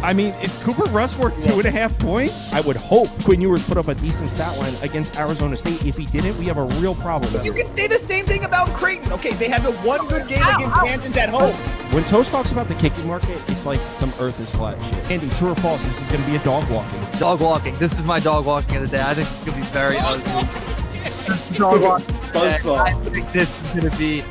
I mean, is Cooper Rush worth 2.5 points? I would hope Quinn Ewers put up a decent stat line against Arizona State. If he didn't, we have a real problem. You can say the same thing about Creighton. Okay, they have the one good game against Kansas at home. When Toast talks about the kicking market, it's like some earth is flat shit. Andy, true or false, this is going to be a dog walking. Dog walking. This is my dog walking of the day. I think it's going to be very ugly. Dog walking. I think this is going to be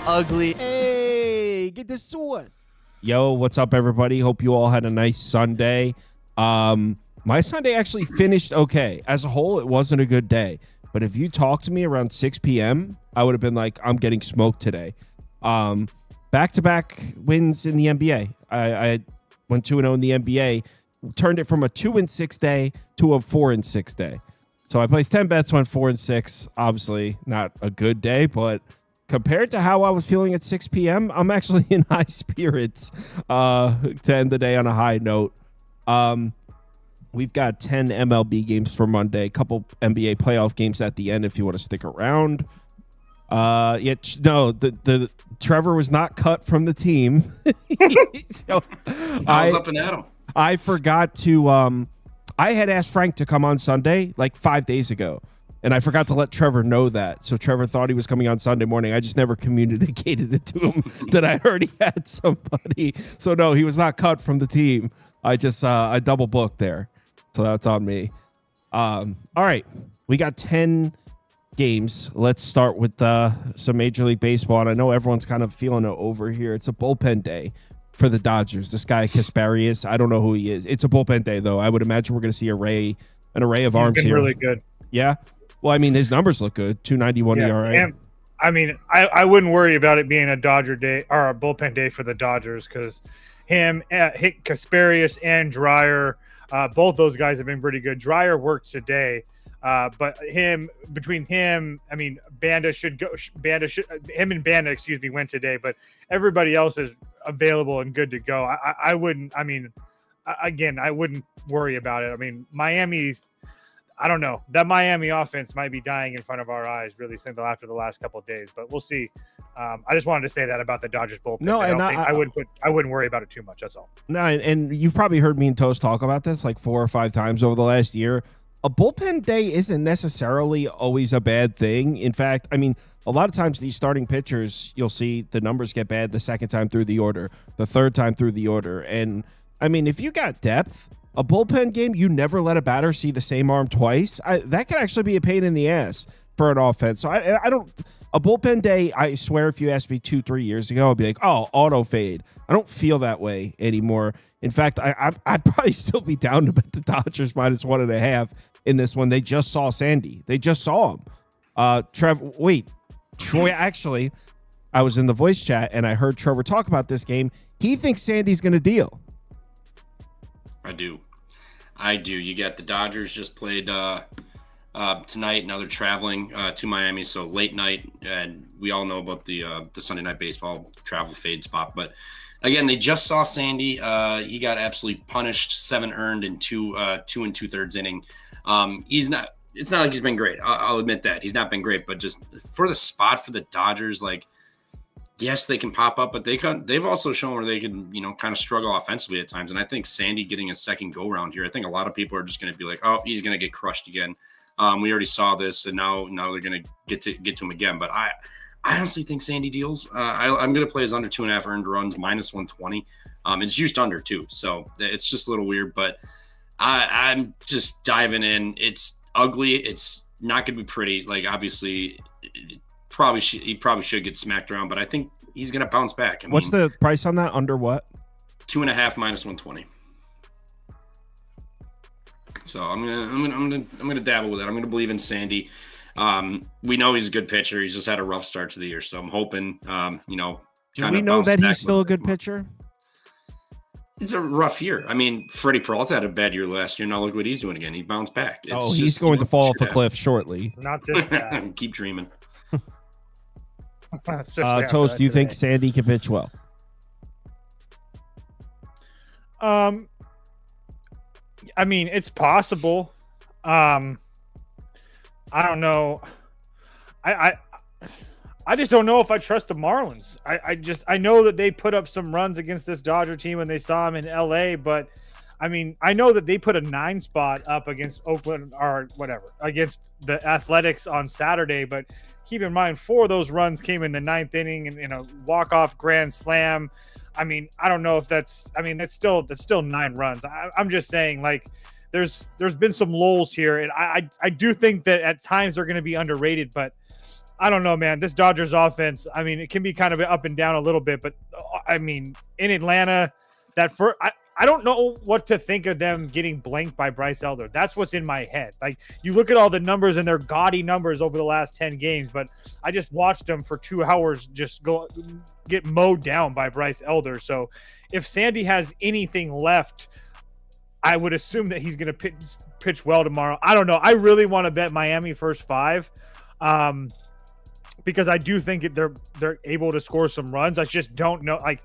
ugly. Hey, get the sauce. Yo, what's up, everybody? Hope you all had a nice Sunday. My Sunday actually finished okay. As a whole, it wasn't a good day. But if you talked to me around 6 p.m., I would have been like, I'm getting smoked today. Back-to-back wins in the NBA. I went 2-0 in the NBA, turned it from a 2-6 day to a 4-6 day. So I placed 10 bets, went 4-6. Obviously, not a good day, but compared to how I was feeling at 6 p.m., I'm actually in high spirits to end the day on a high note. We've got 10 MLB games for Monday, a couple NBA playoff games at the end if you want to stick around. The Trevor was not cut from the team. So I was up and at him. I forgot to I had asked Frank to come on Sunday like 5 days ago. And I forgot to let Trevor know that. So Trevor thought he was coming on Sunday morning. I just never communicated it to him that I already had somebody. So no, he was not cut from the team. I just I double booked there. So that's on me. All right. We got 10 games. Let's start with some Major League Baseball. And I know everyone's kind of feeling it over here. It's a bullpen day for the Dodgers. This guy Kasparius, I don't know who he is. It's a bullpen day though. I would imagine we're going to see an array of arms He's been here. Really good. Yeah. Well, I mean, his numbers look good. 291 ERA. And, I mean, I wouldn't worry about it being a Dodger day or a bullpen day for the Dodgers because Kasparius and Dreyer, both those guys have been pretty good. Dreyer worked today, but between him, I mean, Banda and Banda went today, but everybody else is available and good to go. I wouldn't worry about it. I mean, I don't know. That Miami offense might be dying in front of our eyes really after the last couple of days, but we'll see. I just wanted to say that about the Dodgers bullpen. No, I wouldn't worry about it too much. That's all. No, and you've probably heard me and Toast talk about this like 4 or 5 times over the last year. A bullpen day isn't necessarily always a bad thing. In fact, I mean, a lot of times these starting pitchers, you'll see the numbers get bad the second time through the order, the third time through the order. And I mean, if you got depth, a bullpen game, you never let a batter see the same arm twice. That could actually be a pain in the ass for an offense. So I don't. A bullpen day, I swear, if you asked me 2-3 years ago, I'd be like, oh, auto fade. I don't feel that way anymore. In fact, I'd probably still be down to bet the Dodgers -1.5 in this one. They just saw Sandy. They just saw him. Troy, actually, I was in the voice chat and I heard Trevor talk about this game. He thinks Sandy's going to deal. I do. You got the Dodgers just played tonight. Now they're traveling to Miami, so late night. And we all know about the Sunday night baseball travel fade spot. But again, they just saw Sandy. He got absolutely punished, 7 earned in 2 2/3 inning. It's not like he's been great. I'll admit that he's not been great, but just for the spot for the Dodgers, like. Yes, they can pop up, but they've also shown where they can, kind of struggle offensively at times. And I think Sandy getting a second go round here, I think a lot of people are just going to be like, oh, he's going to get crushed again. We already saw this, and now they're going to get to him again. But I honestly think Sandy deals. I'm going to play his under 2.5 earned runs -120. It's juiced under too, so it's just a little weird. But I'm just diving in. It's ugly. It's not going to be pretty. Like obviously. He probably should get smacked around, but I think he's going to bounce back. What's the price on that? Under what? 2.5 -120. So I'm gonna dabble with it. I'm gonna believe in Sandy. We know he's a good pitcher. He's just had a rough start to the year, so I'm hoping. Do we know that he's still a good pitcher? It's a rough year. I mean, Freddie Peralta had a bad year last year. Now look what he's doing again. He bounced back. He's going to fall off a cliff shortly. Not just that. Keep dreaming. Toast, do you think Sandy can pitch well? I mean, it's possible. I don't know. I just don't know if I trust the Marlins. I know that they put up some runs against this Dodger team when they saw him in LA, but I mean, I know that they put a 9 spot up against Oakland or whatever against the Athletics on Saturday, but keep in mind 4 of those runs came in the 9th inning and in a walk-off grand slam. I mean, I don't know if that's still 9 runs. I'm just saying, like, there's been some lulls here, and I do think that at times they're going to be underrated, but I don't know, man. This Dodgers offense, I mean, it can be kind of up and down a little bit, but I mean, in Atlanta, I don't know what to think of them getting blanked by Bryce Elder. That's what's in my head. Like, you look at all the numbers and they're gaudy numbers over the last 10 games, but I just watched them for 2 hours just get mowed down by Bryce Elder. So if Sandy has anything left, I would assume that he's going to pitch well tomorrow. I don't know. I really want to bet Miami first 5. Because I do think they're able to score some runs. I just don't know. Like,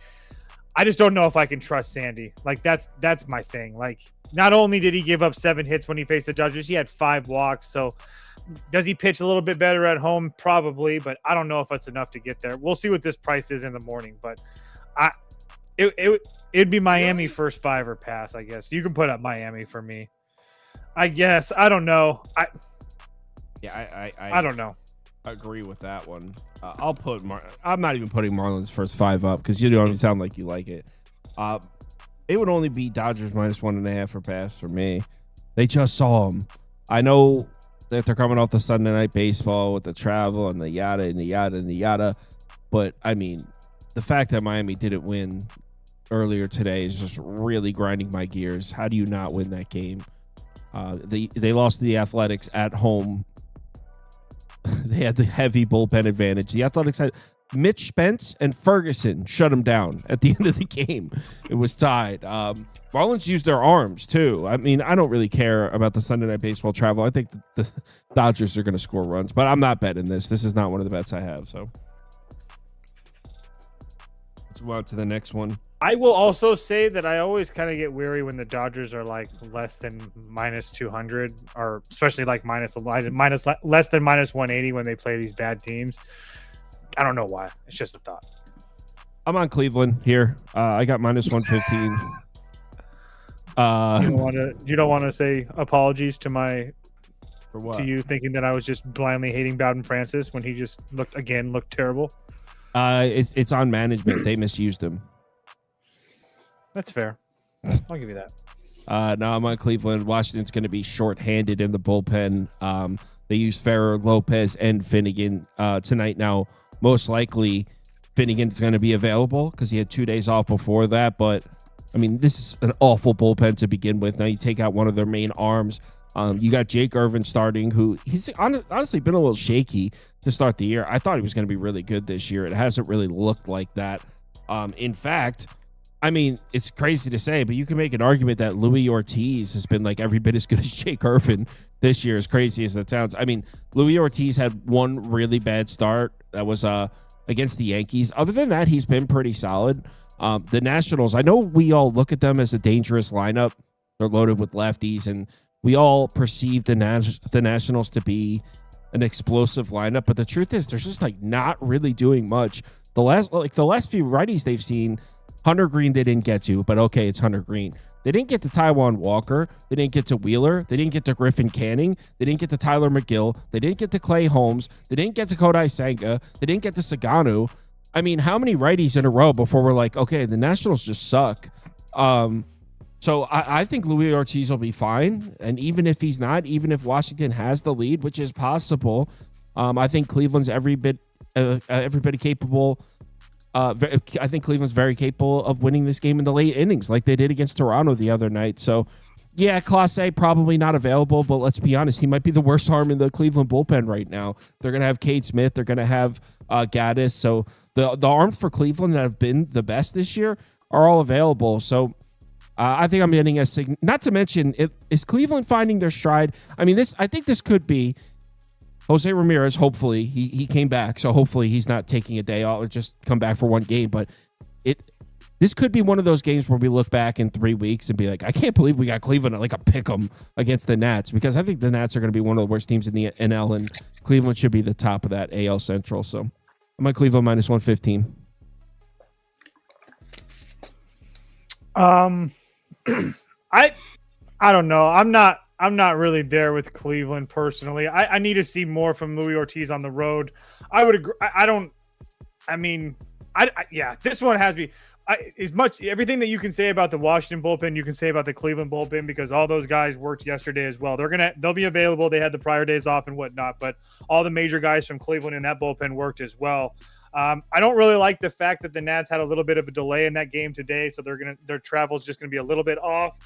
I just don't know if I can trust Sandy. Like, that's my thing. Like, not only did he give up 7 hits when he faced the Dodgers, he had 5 walks. So does he pitch a little bit better at home? Probably, but I don't know if that's enough to get there. We'll see what this price is in the morning, but it'd be Miami first 5 or pass, I guess. You can put up Miami for me, I guess. I don't know. I don't know. Agree with that one. I'll put I'm not even putting Marlins first 5 up because you don't even sound like you like it. It would only be Dodgers -1.5 or pass for me. They just saw them. I know that they're coming off the Sunday night baseball with the travel and the yada and the yada and the yada, but I mean, the fact that Miami didn't win earlier today is just really grinding my gears. How do you not win that game? They lost to the Athletics at home. They had the heavy bullpen advantage. The Athletics had Mitch Spence and Ferguson shut them down at the end of the game. It was tied. Marlins used their arms, too. I mean, I don't really care about the Sunday night baseball travel. I think the Dodgers are going to score runs, but I'm not betting this. This is not one of the bets I have, so let's move on to the next one. I will also say that I always kind of get weary when the Dodgers are like less than -200, or especially like less than -180 when they play these bad teams. I don't know why. It's just a thought. I'm on Cleveland here. I got -115. You don't want to say apologies to for what? to you thinking that I was just blindly hating Bowden Francis when he just looked terrible. It's on management. They misused him. That's fair. I'll give you that. No, I'm on Cleveland. Washington's going to be shorthanded in the bullpen. They use Ferrer, Lopez, and Finnegan tonight. Now, most likely, Finnegan's going to be available because he had 2 days off before that. But, I mean, this is an awful bullpen to begin with. Now you take out one of their main arms. You got Jake Irvin starting, who he's honestly been a little shaky to start the year. I thought he was going to be really good this year. It hasn't really looked like that. In fact, I mean, it's crazy to say, but you can make an argument that Luis Ortiz has been like every bit as good as Jake Irvin this year, as crazy as that sounds. I mean, Luis Ortiz had one really bad start. That was against the Yankees. Other than that, he's been pretty solid. The Nationals, I know we all look at them as a dangerous lineup. They're loaded with lefties, and we all perceive the Nationals to be an explosive lineup. But the truth is, they're just like not really doing much. The last few righties they've seen, Hunter Green they didn't get to, but okay, it's Hunter Green. They didn't get to Taijuan Walker. They didn't get to Wheeler. They didn't get to Griffin Canning. They didn't get to Tyler McGill. They didn't get to Clay Holmes. They didn't get to Kodai Senga. They didn't get to Saganu. I mean, how many righties in a row before we're like, okay, the Nationals just suck? So I think Luis Ortiz will be fine. And even if he's not, even if Washington has the lead, which is possible, I think Cleveland's everybody capable. I think Cleveland's very capable of winning this game in the late innings like they did against Toronto the other night. So, yeah, Clase probably not available, but let's be honest, he might be the worst arm in the Cleveland bullpen right now. They're going to have Cade Smith. They're going to have Gaddis. So the arms for Cleveland that have been the best this year are all available. So I think I'm getting a not to mention, is Cleveland finding their stride? I mean, I think this could be Jose Ramirez. Hopefully he came back, so hopefully he's not taking a day off or just come back for one game. But this could be one of those games where we look back in 3 weeks and be like, I can't believe we got Cleveland at like a pick 'em against the Nats, because I think the Nats are going to be one of the worst teams in the NL, and Cleveland should be the top of that AL Central. So I'm at Cleveland -115. I don't know. I'm not really there with Cleveland personally. I need to see more from Louis Ortiz on the road. I would agree. Yeah, this one has me. As much everything that you can say about the Washington bullpen, you can say about the Cleveland bullpen because all those guys worked yesterday as well. They'll be available. They had the prior days off and whatnot, but all the major guys from Cleveland in that bullpen worked as well. I don't really like the fact that the Nats had a little bit of a delay in that game today, so their travel is just going to be a little bit off.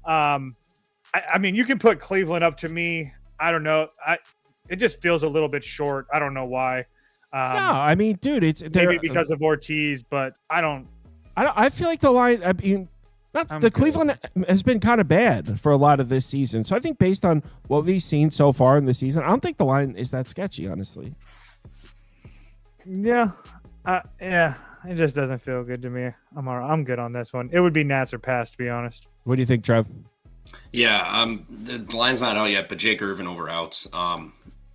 I mean, you can put Cleveland up to me. I don't know. It just feels a little bit short. I don't know why. No, I mean, dude, it's maybe because of Ortiz, but I feel like the line. I mean, Cleveland has been kind of bad for a lot of this season. So I think based on what we've seen so far in the season, I don't think the line is that sketchy, honestly. Yeah, it just doesn't feel good to me. I'm good on this one. It would be Nats or pass, to be honest. What do you think, Trev? Yeah, the line's not out yet, but Jake Irvin over outs.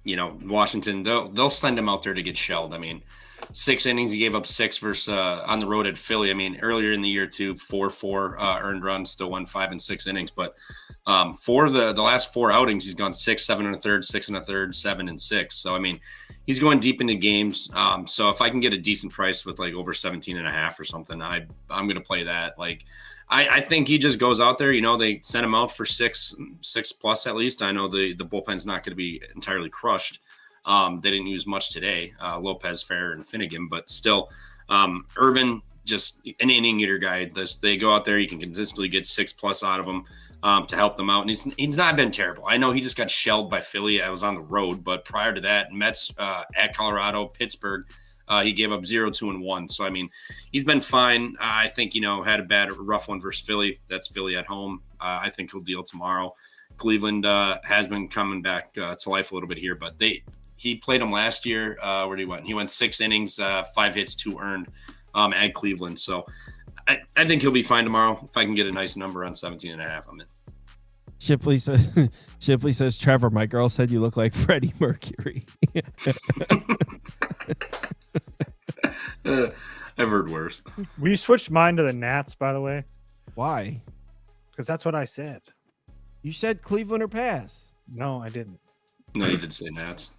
Washington, they'll send him out there to get shelled. I mean, 6 innings, he gave up 6 versus on the road at Philly. I mean, earlier in the year too, 4-4 earned runs, still won 5 and 6 innings. But for the last 4 outings, he's gone 6, 7 1/3, 6 1/3, 7 and 6. So I mean, he's going deep into games. So if I can get a decent price with like over 17.5 or something, I'm going to play that. Like, I think he just goes out there. They sent him out for 6 plus at least. I know the bullpen's not going to be entirely crushed. They didn't use much today, Lopez, Fair, and Finnegan, but still, Irvin, just an inning eater guy. They go out there, you can consistently get 6 plus out of him to help them out. And he's not been terrible. I know he just got shelled by Philly. I was on the road, but prior to that, Mets at Colorado, Pittsburgh, he gave up 0, 2, and 1. So, I mean, he's been fine. I think, had a rough one versus Philly. That's Philly at home. I think he'll deal tomorrow. Cleveland has been coming back to life a little bit here, but he played them last year. Where did he went? He went 6 innings, 5 hits, 2 earned at Cleveland. So I think he'll be fine tomorrow. If I can get a nice number on 17.5, I'm in. Shipley says, Trevor, my girl said you look like Freddie Mercury. I've heard worse. We switched mine to the Nats, by the way. Why? Because that's what I said. You said Cleveland or pass. No, I didn't. No, you did say Nats.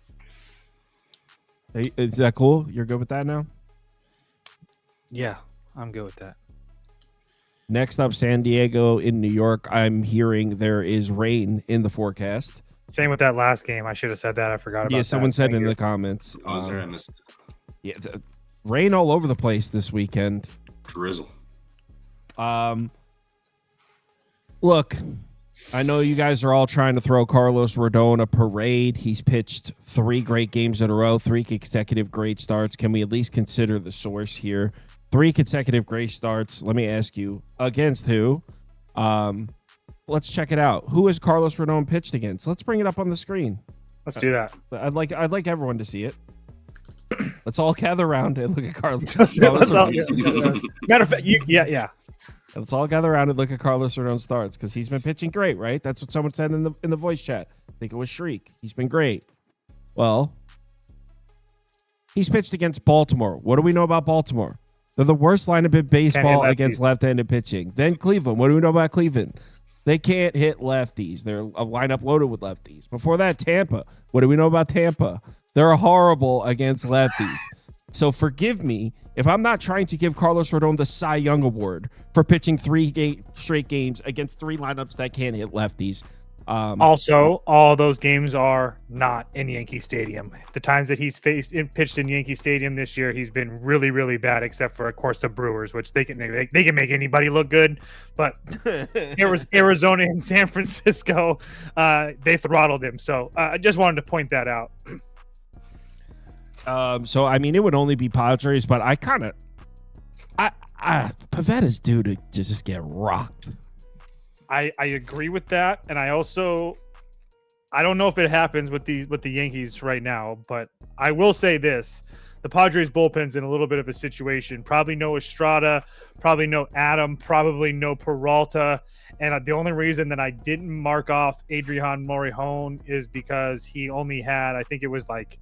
Is that cool? You're good with that now? Yeah, I'm good with that. Next up, San Diego in New York. I'm hearing there is rain in the forecast. Same with that last game. I should have said that. I forgot about that. Yeah, someone said in the comments. Oh, is there? I missed it. Yeah, rain all over the place this weekend. Drizzle. Look, I know you guys are all trying to throw Carlos Rodon a parade. He's pitched 3 great games in a row, 3 consecutive great starts. Can we at least consider the source here? 3 consecutive great starts. Let me ask you, against who? Let's check it out. Who has Carlos Rodon pitched against? Let's bring it up on the screen. Let's do that. I'd like everyone to see it. Let's all gather around and look at Carlos. Matter of fact, yeah. Let's all gather around and look at Carlos Rodon starts because he's been pitching great, right? That's what someone said in the voice chat. I think it was Shriek. He's been great. Well, he's pitched against Baltimore. What do we know about Baltimore? They're the worst lineup in baseball against left-handed pitching. Then Cleveland. What do we know about Cleveland? They can't hit lefties. They're a lineup loaded with lefties. Before that, Tampa. What do we know about Tampa? They're horrible against lefties. So forgive me if I'm not trying to give Carlos Rodon the Cy Young Award for pitching 3 straight games against 3 lineups that can't hit lefties. Also, all those games are not in Yankee Stadium. The times that he's pitched in Yankee Stadium this year, he's been really, really bad. Except for, of course, the Brewers, which they can make anybody look good. But Arizona and San Francisco, they throttled him. So I just wanted to point that out. So I mean, it would only be Padres, but Pavetta's due to just get rocked. I agree with that, and I don't know if it happens with the Yankees right now, but I will say this: the Padres bullpen's in a little bit of a situation. Probably no Estrada, probably no Adam, probably no Peralta, and the only reason that I didn't mark off Adrian Morejon is because he only had, I think it was like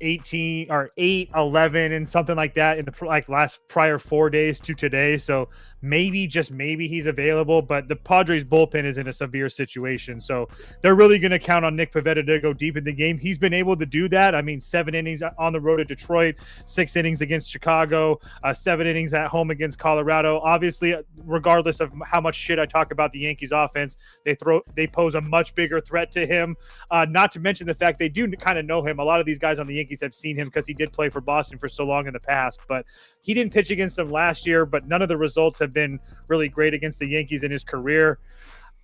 18 or 8, 11 and something like that in the last prior 4 days to today. So maybe, just maybe, he's available, but the Padres bullpen is in a severe situation. So they're really going to count on Nick Pivetta to go deep in the game. He's been able to do that. I mean, 7 innings on the road at Detroit, 6 innings against Chicago, 7 innings at home against Colorado. Obviously, regardless of how much shit I talk about the Yankees offense, they pose a much bigger threat to him. Not to mention the fact they do kind of know him. A lot of these guys on the Yankees have seen him because he did play for Boston for so long in the past, but he didn't pitch against them last year, but none of the results have been really great against the Yankees in his career.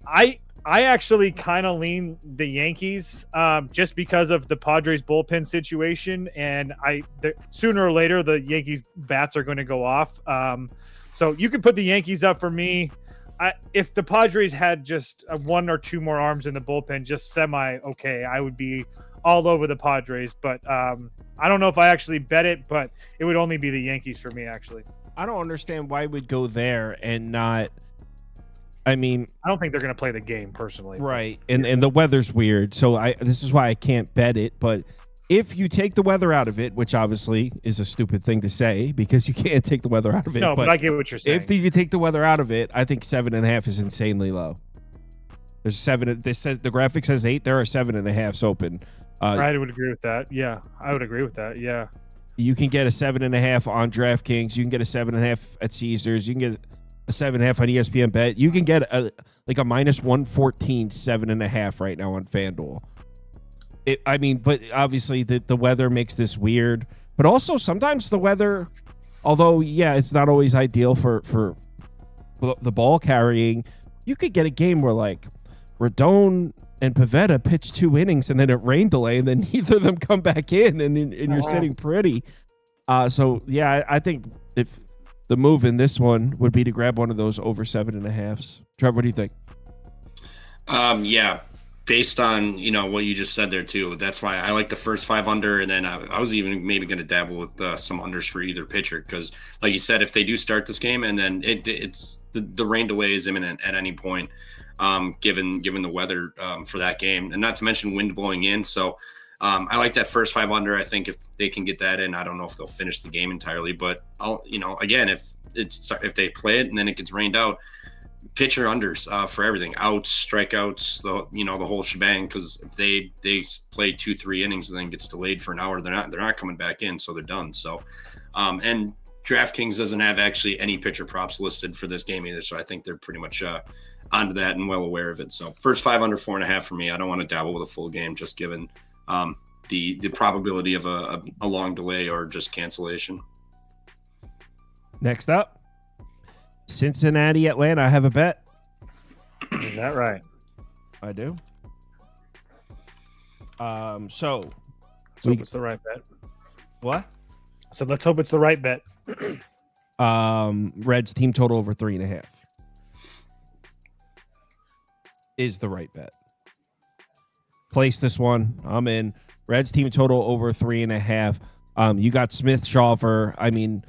I actually kind of lean the Yankees just because of the Padres bullpen situation, and sooner or later the Yankees bats are going to go off. So you can put the Yankees up for me. If the Padres had just 1 or 2 more arms in the bullpen, just okay, I would be all over the Padres. But I don't know if I actually bet it, but it would only be the Yankees for me, actually. I don't understand why we'd go there and not. I mean, I don't think they're going to play the game personally. Right. And the weather's weird. So this is why I can't bet it. But if you take the weather out of it, which obviously is a stupid thing to say because you can't take the weather out of it. No, but I get what you're saying. If you take the weather out of it, I think 7.5 is insanely low. There's 7. This says the graphic says 8. There are 7.5s open. I would agree with that. Yeah, I would agree with that. Yeah. You can get a 7.5 on DraftKings. You can get a 7.5 at Caesars. You can get a 7.5 on ESPN Bet. You can get a minus 114 7.5 right now on FanDuel. But obviously the weather makes this weird. But also sometimes the weather, although it's not always ideal for the ball carrying. You could get a game where like Rodon and Pivetta pitch 2 innings and then it rain delay and then neither of them come back in and you're sitting pretty. I think if the move in this one would be to grab one of those over 7.5s. Trevor, what do you think? Based on what you just said there too, that's why I like the first 5 under, and then I was even maybe going to dabble with some unders for either pitcher because, like you said, if they do start this game and then it's the rain delay is imminent at any point, given the weather for that game, and not to mention wind blowing in. So I like that first 5 under. I think if they can get that in, I don't know if they'll finish the game entirely, but again, if they play it and then it gets rained out. Pitcher unders for everything, outs, strikeouts, the whole shebang. Because if they play 2-3 innings and then gets delayed for an hour, they're not coming back in, so they're done. So, and DraftKings doesn't have actually any pitcher props listed for this game either, so I think they're pretty much onto that and well aware of it. So first 5 under 4.5 for me. I don't want to dabble with a full game just given the probability of a long delay or just cancellation. Next up. Cincinnati, Atlanta. I have a bet. Is that right? I do. So it's the right bet. What? So let's hope it's the right bet. Reds team total over 3.5 is the right bet. Place this one. I'm in. Reds team total over 3.5. You got Smith Shawver.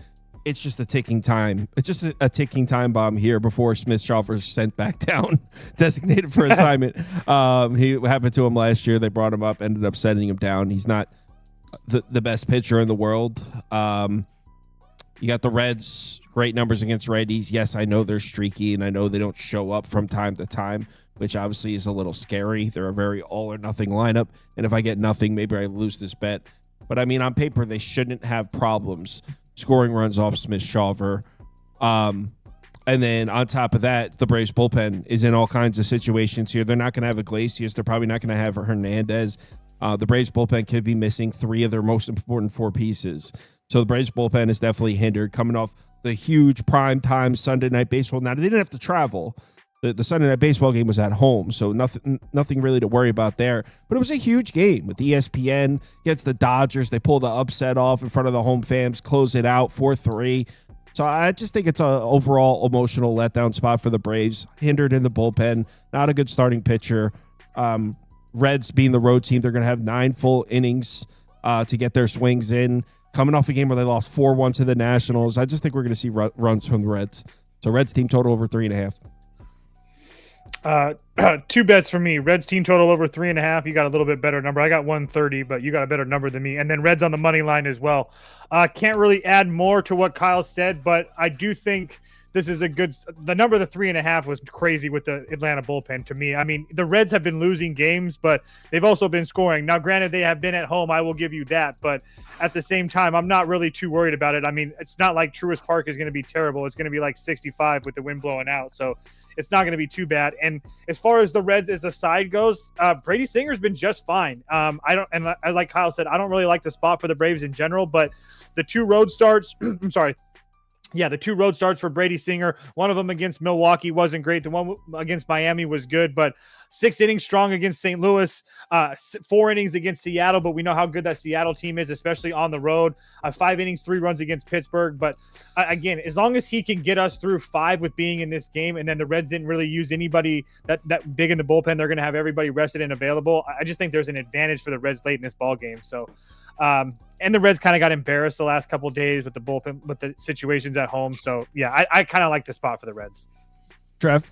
It's just a ticking time. It's just a ticking time bomb here before Smith Shawver's sent back down, designated for assignment. He happened to him last year. They brought him up, ended up sending him down. He's not the best pitcher in the world. You got the Reds, great numbers against righties. Yes, I know they're streaky, and I know they don't show up from time to time, which obviously is a little scary. They're a very all-or-nothing lineup, and if I get nothing, maybe I lose this bet. But, on paper, they shouldn't have problems scoring runs off Smith Shawver. And then on top of that, the Braves bullpen is in all kinds of situations here. They're not going to have Iglesias. They're probably not going to have Hernandez. The Braves bullpen could be missing 3 of their most important 4 pieces. So the Braves bullpen is definitely hindered coming off the huge primetime Sunday Night Baseball. Now, they didn't have to travel. The Sunday Night Baseball game was at home, so nothing really to worry about there. But it was a huge game with ESPN against the Dodgers. They pulled the upset off in front of the home fans, close it out 4-3. So I just think it's an overall emotional letdown spot for the Braves. Hindered in the bullpen, not a good starting pitcher. Reds being the road team, they're going to have 9 full innings to get their swings in. Coming off a game where they lost 4-1 to the Nationals, I just think we're going to see runs from the Reds. So Reds team total over 3.5. 2 bets for me. Reds team total over 3.5. You got a little bit better number. I got 130, but you got a better number than me. And then Reds on the money line as well. Can't really add more to what Kyle said, but I do think this is a good. The number of the 3.5 was crazy with the Atlanta bullpen to me. I mean, the Reds have been losing games, but they've also been scoring. Now, granted, they have been at home. I will give you that, but at the same time, I'm not really too worried about it. I mean, it's not like Truist Park is going to be terrible. It's going to be like 65 with the wind blowing out, so it's not going to be too bad. And as far as the Reds as a side goes, Brady Singer's been just fine. I like Kyle said, I don't really like the spot for the Braves in general, but the 2 road starts, I'm sorry. Yeah, the 2 road starts for Brady Singer. One of them against Milwaukee wasn't great. The one against Miami was good, but 6 innings strong against St. Louis, 4 innings against Seattle, but we know how good that Seattle team is, especially on the road. 5 innings, 3 runs against Pittsburgh. But again, as long as he can get us through 5 with being in this game, and then the Reds didn't really use anybody that big in the bullpen, they're going to have everybody rested and available. I just think there's an advantage for the Reds late in this ball game. So, and the Reds kind of got embarrassed the last couple of days with the bullpen, with the situations at home. So yeah, I kind of like the spot for the Reds. Trev?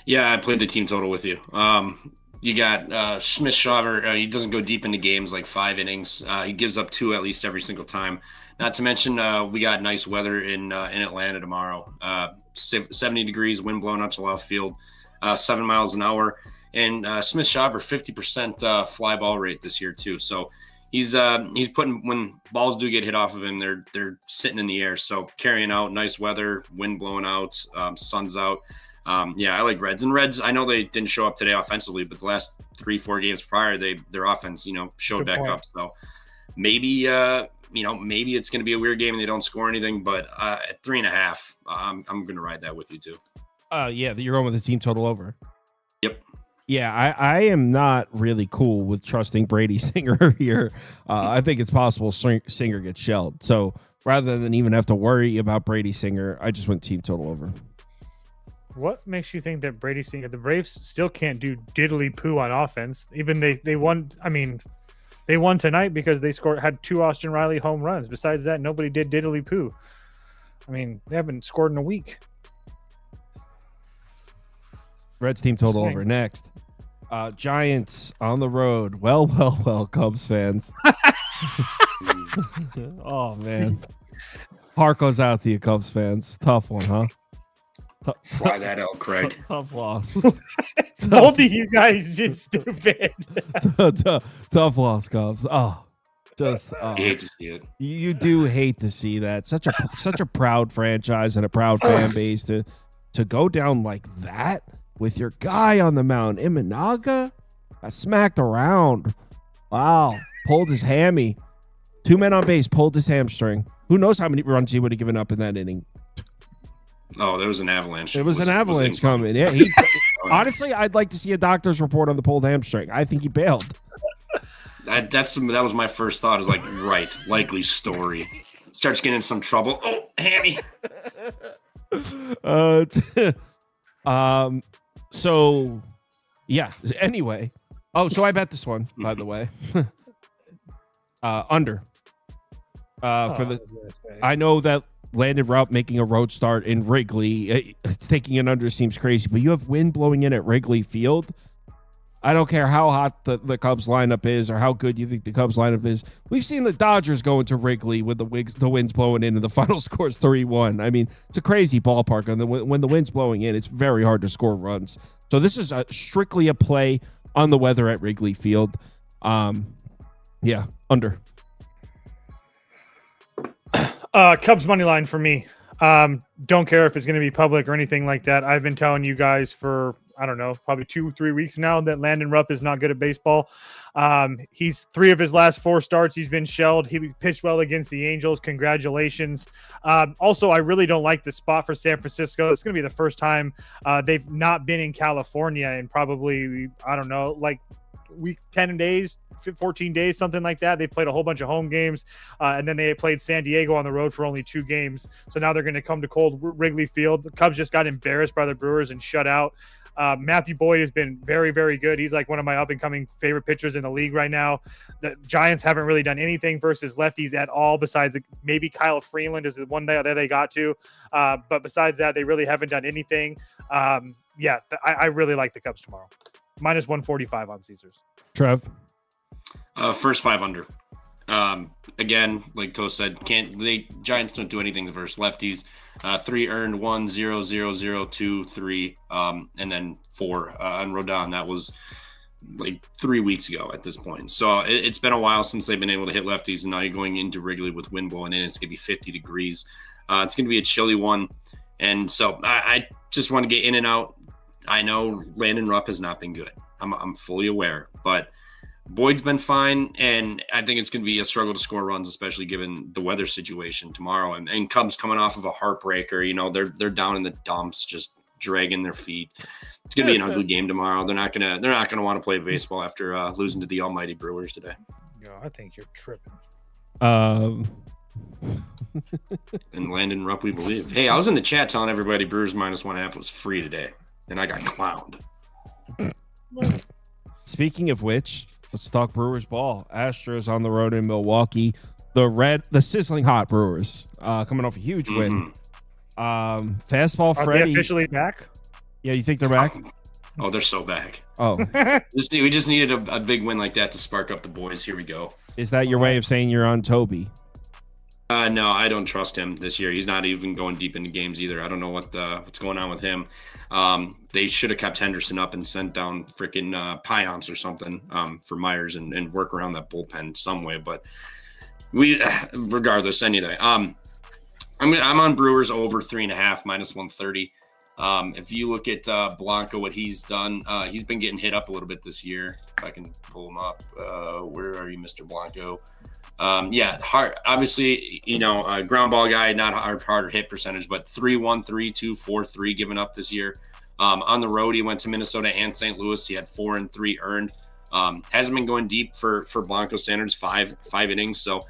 Yeah, I played the team total with you. You got Smith-Shawver. He doesn't go deep into games, like 5 innings. He gives up 2 at least every single time. Not to mention, we got nice weather in Atlanta tomorrow. 70 degrees, wind blowing out to left field, 7 miles an hour. And Smith-Shawver, 50% fly ball rate this year too. So he's putting, when balls do get hit off of him, they're sitting in the air. So carrying out, nice weather, wind blowing out, sun's out. Yeah, I like Reds. And Reds, I know they didn't show up today offensively, but the last 3-4 games prior, their offense, showed back up. So maybe maybe it's going to be a weird game and they don't score anything. But at 3.5, I'm going to ride that with you too. Yeah, you're going with the team total over. Yep. Yeah, I am not really cool with trusting Brady Singer here. I think it's possible Singer gets shelled. So rather than even have to worry about Brady Singer, I just went team total over. What makes you think that Brady Singer, the Braves still can't do diddly poo on offense? Even they won. I mean, they won tonight because they had 2 Austin Riley home runs. Besides that, nobody did diddly poo. I mean, they haven't scored in a week. Reds team total over. Next, Giants on the road. Well, Cubs fans. Oh man, heart goes out to you, Cubs fans. Tough one, huh? Fly that out, Craig. Tough loss. Both of you guys just stupid. Tough loss, Cubs. Oh, just You hate to see it. You do hate to see that. Such a proud franchise and a proud fan base to go down like that with your guy on the mound. Imanaga got smacked around. Wow, pulled his hammy. 2 men on base, pulled his hamstring. Who knows how many runs he would have given up in that inning? Oh, there was an avalanche. It was an avalanche coming. Yeah, honestly, I'd like to see a doctor's report on the pulled hamstring. I think he bailed. That was my first thought. Is like, right, likely story. Starts getting in some trouble. Oh, hammy. So yeah. Anyway. Oh, so I bet this one, by the way. Under. I know that Landon Rupp making a road start in Wrigley, it's taking an under seems crazy, but you have wind blowing in at Wrigley Field. I don't care how hot the Cubs lineup is or how good you think the Cubs lineup is. We've seen the Dodgers go into Wrigley with the winds blowing in and the final score is 3-1. I mean, it's a crazy ballpark. And when the wind's blowing in, it's very hard to score runs. So this is strictly a play on the weather at Wrigley Field. Yeah, under. Cubs money line for me. Don't care if it's going to be public or anything like that. I've been telling you guys for, I don't know, probably 2-3 weeks now that Landon Rupp is not good at baseball. He's 3 of his last 4 starts. He's been shelled. He pitched well against the Angels. Congratulations. Also, I really don't like the spot for San Francisco. It's going to be the first time they've not been in California in probably, I don't know, like week 10 days, 14 days, something like that. They played a whole bunch of home games, and then they played San Diego on the road for only 2 games. So now they're going to come to cold Wrigley Field. The Cubs just got embarrassed by the Brewers and shut out. Matthew Boyd has been very, very good. He's like one of my up-and-coming favorite pitchers in the league right now. The Giants haven't really done anything versus lefties at all, besides maybe Kyle Freeland is the one that they got to. But besides that, they really haven't done anything. I really like the Cubs tomorrow. Minus 145 on Caesars. Trev? First 5 under. Again, like Toast said, Giants don't do anything versus lefties. 3 earned, 1, 0, 0, 0, 2, 3, and then 4 on Rodon. That was like 3 weeks ago at this point. So it's been a while since they've been able to hit lefties, and now you're going into regularly with wind blowing in. It's going to be 50 degrees. It's going to be a chilly one. And so I just want to get in and out. I know Landon Rupp has not been good. I'm fully aware, but Boyd's been fine, and I think it's going to be a struggle to score runs, especially given the weather situation tomorrow. And Cubs coming off of a heartbreaker, they're down in the dumps, just dragging their feet. It's going to be an ugly game tomorrow. They're not going to want to play baseball after losing to the almighty Brewers today. Yeah, I think you're tripping. Um. And Landon Rupp, we believe. Hey, I was in the chat telling everybody Brewers -1.5 was free today, and I got clowned. Speaking of which, let's talk Brewers ball. Astros on the road in Milwaukee. The sizzling hot Brewers coming off a huge win. Fastball Are Freddie. they officially back? Yeah, you think they're back? Oh, they're so back. Oh, We just needed a big win like that to spark up the boys. Here we go. is that your way of saying you're on Toby? No, I don't trust him this year. He's not even going deep into games either. I don't know what's going on with him. They should have kept Henderson up and sent down freaking Payamps or something for Myers and work around that bullpen some way. But regardless, anyway, I'm on Brewers over 3.5 -130. If you look at Blanco, what he's done, he's been getting hit up a little bit this year. If I can pull him up, where are you, Mr. Blanco? Hard. Obviously, ground ball guy, not harder hit percentage, but 3-1, 3-2, 4-3 given up this year. On the road, he went to Minnesota and St. Louis. He had 4 and 3 earned. Hasn't been going deep for Blanco standards, five innings. So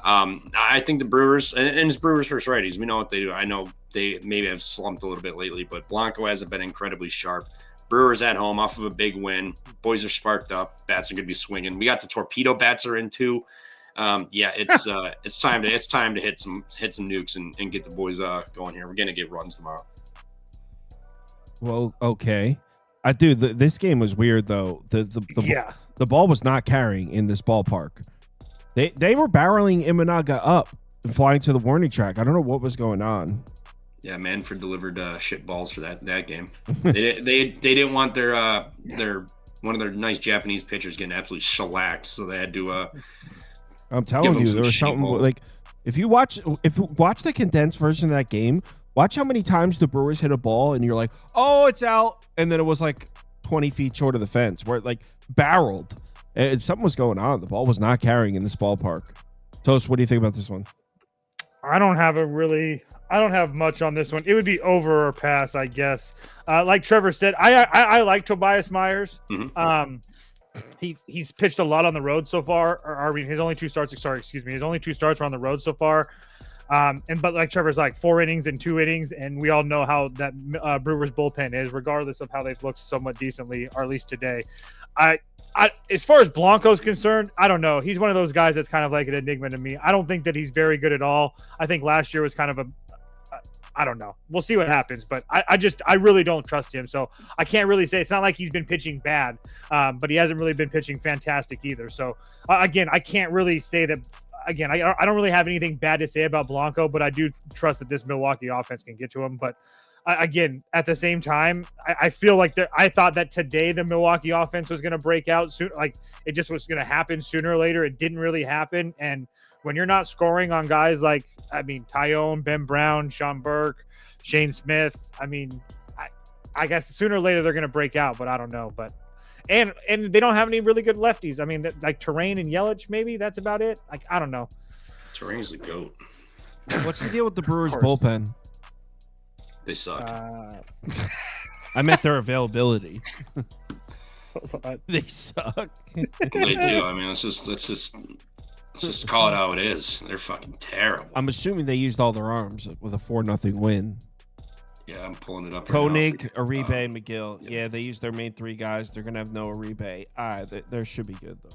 I think the Brewers, and it's Brewers versus righties, we know what they do. I know they maybe have slumped a little bit lately, but Blanco hasn't been incredibly sharp. Brewers at home off of a big win. Boys are sparked up. Bats are going to be swinging. We got the torpedo bats are in too. It's time to hit some nukes and get the boys going here. We're gonna get runs tomorrow. Well, okay. This game was weird though. The ball was not carrying in this ballpark. They were barreling Imanaga up and flying to the warning track. I don't know what was going on. Yeah, Manfred delivered shit balls for that game. They didn't want their one of their nice Japanese pitchers getting absolutely shellacked, so they had to. I'm telling you, there was something like if you watch the condensed version of that game, watch how many times the Brewers hit a ball and you're like, oh, it's out, and then it was like 20 feet short of the fence where it like barreled. Something was going on. The ball was not carrying in this ballpark. Toast, what do you think about this one? I don't have much on this one. It would be over or pass, I guess. Like Trevor said, I like Tobias Myers. Mm-hmm. He's pitched a lot on the road so far. His only 2 starts. His only 2 starts are on the road so far. But like Trevor's, like 4 innings and 2 innings, and we all know how that Brewers bullpen is, regardless of how they've looked somewhat decently, or at least today. As far as Blanco's concerned, I don't know. He's one of those guys that's kind of like an enigma to me. I don't think that he's very good at all. I think last year was kind of I don't know. We'll see what happens, but I really don't trust him. So I can't really say. It's not like he's been pitching bad, but he hasn't really been pitching fantastic either. So again, I can't really say that. Again, I don't really have anything bad to say about Blanco, but I do trust that this Milwaukee offense can get to him. But again, at the same time, I feel like I thought that today the Milwaukee offense was going to break out soon. Like it just was going to happen sooner or later. It didn't really happen. And when you're not scoring on guys like, Tyone, Ben Brown, Sean Burke, Shane Smith, I guess sooner or later they're going to break out, but I don't know. But and they don't have any really good lefties. Like Terrain and Yelich, maybe that's about it. Like I don't know. Terrain's the GOAT. What's the deal with the Brewers bullpen? They suck. I meant their availability. They suck. They do. Let's just call it how it is. They're fucking terrible. I'm assuming they used all their arms with a 4-0 win. Yeah, I'm pulling it up. Koenig, Uribe, McGill. Yep. Yeah, they used their main 3 guys. They're gonna have no Uribe. There should be good though.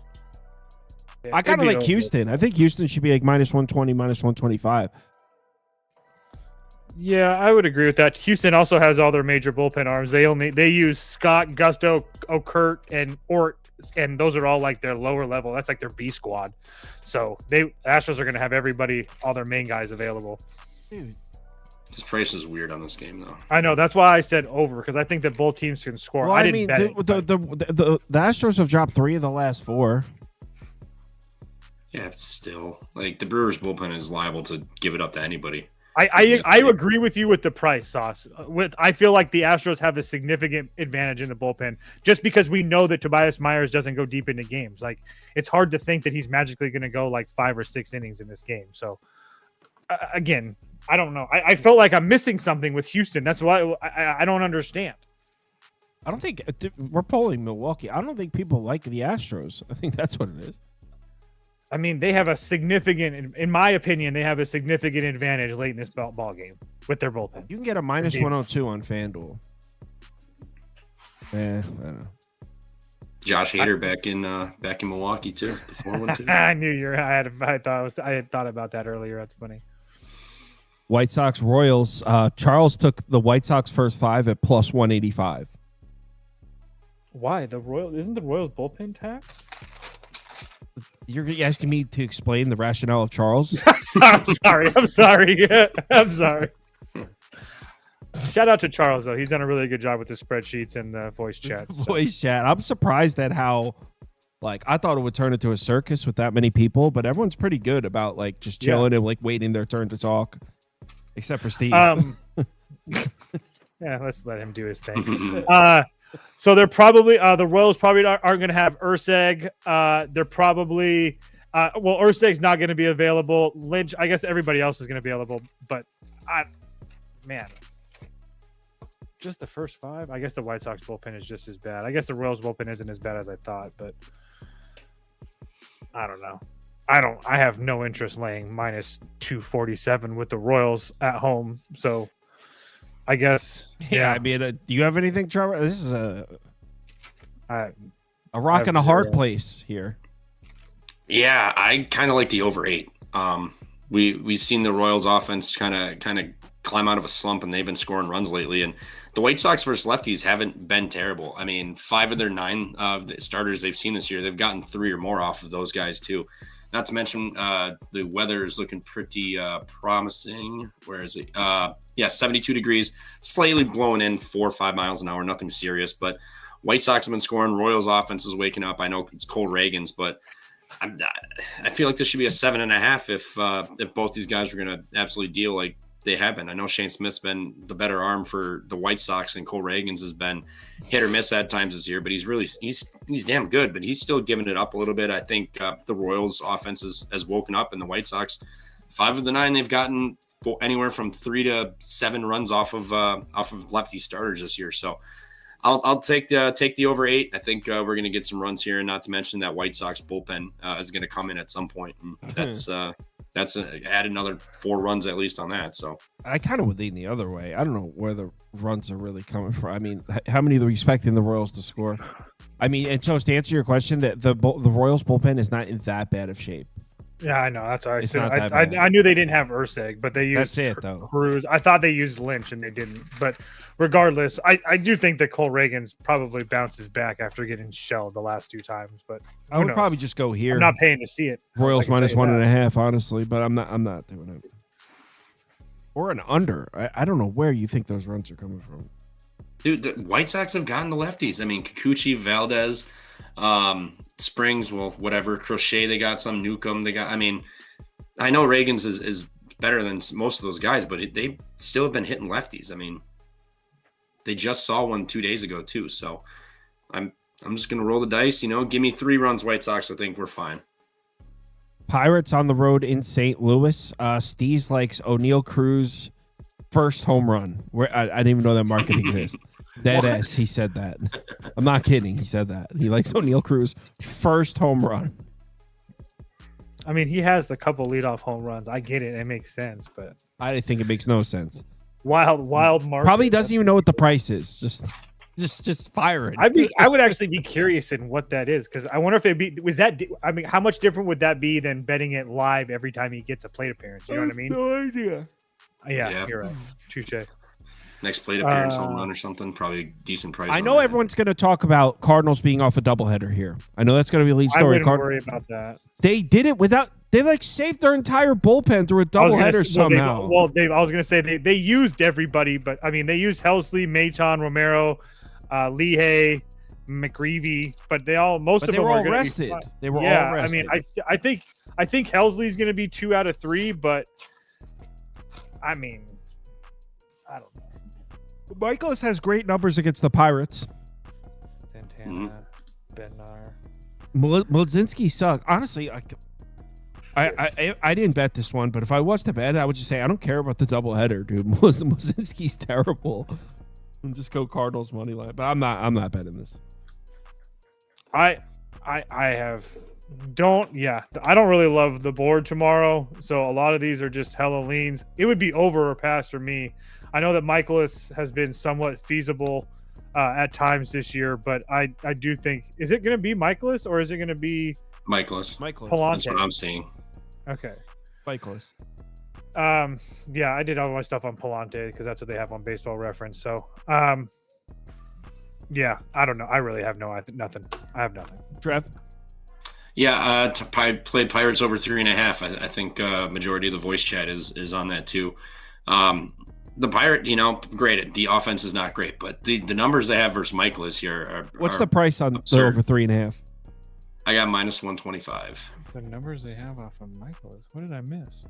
Yeah, I kind of like Houston. I think Houston should be like -120, -125. Yeah, I would agree with that. Houston also has all their major bullpen arms. They use Scott, Gusto, Okert, and Ort and those are all like their lower level. That's like their B squad. So Astros are going to have everybody, all their main guys available. Dude. This price is weird on this game, though. I know, that's why I said over, because I think that both teams can score. Well, I didn't bet it, the Astros have dropped 3 of the last 4. Yeah, it's still like the Brewers bullpen is liable to give it up to anybody. I agree with you with the price, Sauce. I feel like the Astros have a significant advantage in the bullpen just because we know that Tobias Myers doesn't go deep into games. Like, it's hard to think that he's magically going to go like 5 or 6 innings in this game. So, again, I don't know. I felt like I'm missing something with Houston. That's why I don't understand. I don't think we're polling Milwaukee. I don't think people like the Astros. I think that's what it is. I mean, they have a significant, in my opinion, they have a significant advantage late in this ball game with their bullpen. You can get a minus 102 on FanDuel. I don't know. Josh Hader back in Milwaukee too. I knew you were. I had thought about that earlier. That's funny. White Sox Royals. Charles took the White Sox first 5 at plus 185. Why isn't the Royals bullpen tax? You're asking me to explain the rationale of Charles? I'm sorry. I'm sorry. Shout out to Charles, though. He's done a really good job with the spreadsheets and the voice chat. Voice chat. I'm surprised at how, I thought it would turn into a circus with that many people, but everyone's pretty good about, just chilling and, waiting their turn to talk, except for Steve. Yeah, let's let him do his thing. So they're probably the Royals probably aren't going to have Urseg. They're probably Urseg's not going to be available. Lynch, I guess everybody else is going to be available, but just the first 5. I guess the White Sox bullpen is just as bad. I guess the Royals bullpen isn't as bad as I thought, but I don't know. I have no interest laying minus 247 with the Royals at home. So I guess. Yeah. I mean, do you have anything, Trevor? This is a rock and a hard place here. Yeah, I kind of like the over 8. We've seen the Royals offense kind of climb out of a slump, and they've been scoring runs lately. And the White Sox versus lefties haven't been terrible. I mean, 5 of their 9 of the starters they've seen this year, they've gotten 3 or more off of those guys too. Not to mention the weather is looking pretty promising. Where is it? 72 degrees, slightly blowing in 4 or 5 miles an hour, nothing serious. But White Sox have been scoring. Royals offense is waking up. I know it's Cole Reagans, but I feel like this should be a 7.5 if both these guys were going to absolutely deal like they have been. I know Shane Smith's been the better arm for the White Sox, and Cole Reagans has been hit or miss at times this year, but he's damn good, but he's still giving it up a little bit. I think the Royals offense has woken up, and the White Sox, 5 of the 9, they've gotten anywhere from 3 to 7 runs off of lefty starters this year. So I'll take the over 8. I think we're going to get some runs here, and not to mention that White Sox bullpen is going to come in at some point, and that's add another 4 runs at least on that. So I kind of would lean the other way. I don't know where the runs are really coming from. I mean, how many are we expecting the Royals to score? I mean, and so to answer your question, that the Royals bullpen is not in that bad of shape. Yeah, I know. That's all I said. Not that bad. I knew they didn't have Urseg, but they used That's it, though. Cruz. I thought they used Lynch, and they didn't. But regardless, I do think that Cole Reagans probably bounces back after getting shelled the last 2 times. But I would probably just go here. I'm not paying to see it. Royals minus 1.5, honestly, but I'm not doing it. Or an under. I don't know where you think those runs are coming from. Dude, the White Sox have gotten the lefties. I mean, Kikuchi, Valdez, Springs, whatever. Crochet, they got some. Newcomb, they got. I mean, I know Reagans is better than most of those guys, but they still have been hitting lefties. I mean, they just saw one 2 days ago too. So I'm just gonna roll the dice. Give me 3 runs, White Sox. I think we're fine. Pirates on the road in St. Louis. Steez likes O'Neal Cruz first home run. I didn't even know that market exists. Dead ass. He said that. I'm not kidding. He said that. He likes O'Neal Cruz first home run. I mean, he has a couple leadoff home runs. I get it. It makes sense, but I think it makes no sense. Wild market. Probably doesn't even know what the price is. Just fire it. I would actually be curious in what that is, because I wonder if how much different would that be than betting it live every time he gets a plate appearance? You know what I mean? No idea. Yeah, you're right. Touche. Next plate appearance, home run or something, probably decent price. I know everyone's going to talk about Cardinals being off a doubleheader here. I know that's going to be a lead story. I wouldn't worry about that. They did it without. They like saved their entire bullpen through a doubleheader somehow. I was going to say they used everybody, but I mean they used Helsley, Maton, Romero, Lehigh, McGreevy, but most of them were all going rested. To be they were all rested. I mean, I think Helsley's going to be 2 out of 3, but I mean, I don't know. Michaelis has great numbers against the Pirates. Santana, Bednar. Mlodzinski sucked. Honestly, I didn't bet this one, but if I was to bet, I would just say I don't care about the doubleheader, dude. Mlodzinski's terrible. And just go Cardinals money line, but I'm not betting this. I don't really love the board tomorrow, so a lot of these are just hella leans. It would be over or pass for me. I know that Michaelis has been somewhat feasible at times this year, but I do think, is it going to be Michaelis or is it going to be Michaelis? Palante? That's what I'm seeing. Okay. Michaelis. Yeah, I did all my stuff on Palante because that's what they have on Baseball Reference. So, yeah, I don't know. I really have nothing. I have nothing. Trev? Yeah, I played Pirates over 3.5. I think majority of the voice chat is on that too. The Pirate, great. The offense is not great, but the numbers they have versus Michaelis here are. What's the price on the over 3.5? I got -125. The numbers they have off of Michaelis. What did I miss?